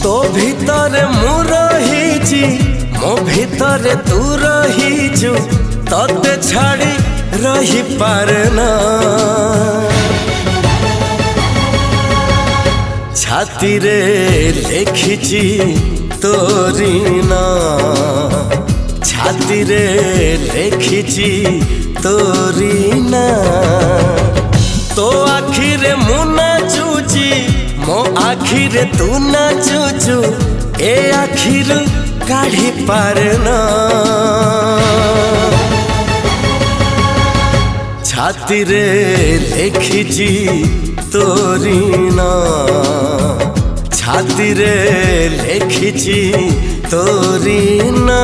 तो भीतर मु रहीची मो भीतर तू रहीचु तते छाड़ी रही पारना छाती रे लिखिची तोरी ना छाती रे लिखिची तोरी ना तो आखिरे मु नाचुची मो आखिरे तू नाचुचु ए आखिर काढ़ी पारना छाती रे लिखिची तोरी ना छाती रे लिखिची तोरी ना।